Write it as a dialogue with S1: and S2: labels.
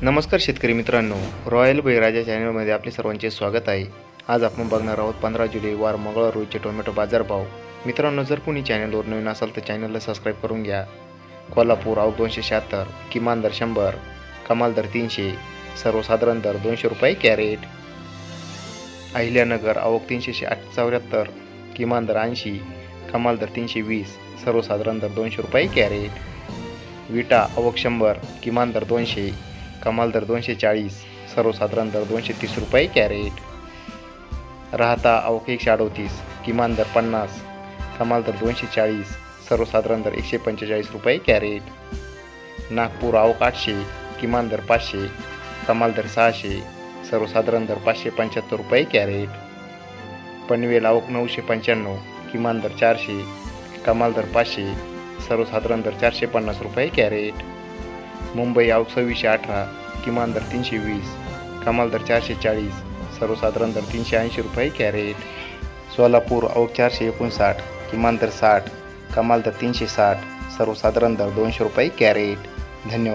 S1: नमस्कार शेतकरी मित्रांनो, रॉयल बळीराजा चॅनलमध्ये आपले सर्वांचे स्वागत आहे। आज आपण बघणार आहोत 15 जुलै वार मंगळवार रोजचे टोमॅटो बाजारभाव। मित्रांनो, जर कोणी चॅनलवर नवीन असाल तर चॅनलला सबस्क्राईब करून घ्या। कोल्हापूर आवक 276, किमान दर 100, कमाल दर 300, सर्वसाधारण दर 200 रुपये कॅरेट। अहिल्यानगर आवक 374, किमान दर 80, कमाल दर 320, सर्वसाधारण दर 200 रुपये कॅरेट। विटा आवक 100, किमान दर 200, कमाल दर 240, सर्वसाधारण दर 230 रुपये कॅरेट। राहता आवक 138, किमान दर 50, कमाल दर 240, सर्वसाधारण दर 145 रुपये कॅरेट। नागपूर आवक 800, किमान दर 500, कमाल दर 600, सर्वसाधारण दर 575 रुपये कॅरेट। पनवेल आवक 995, किमान दर 400, कमाल दर 500, सर्वसाधारण दर 450 रुपये कॅरेट। मुंबई आवक 2618, किमान दर 320, कमाल दर 440, सर्वसाधारण दर 380 रुपये कॅरेट। सोलापूर आवक 459, किमान दर 60, कमाल दर 360, सर्वसाधारण दर 200 रुपये कॅरेट। धन्यवाद।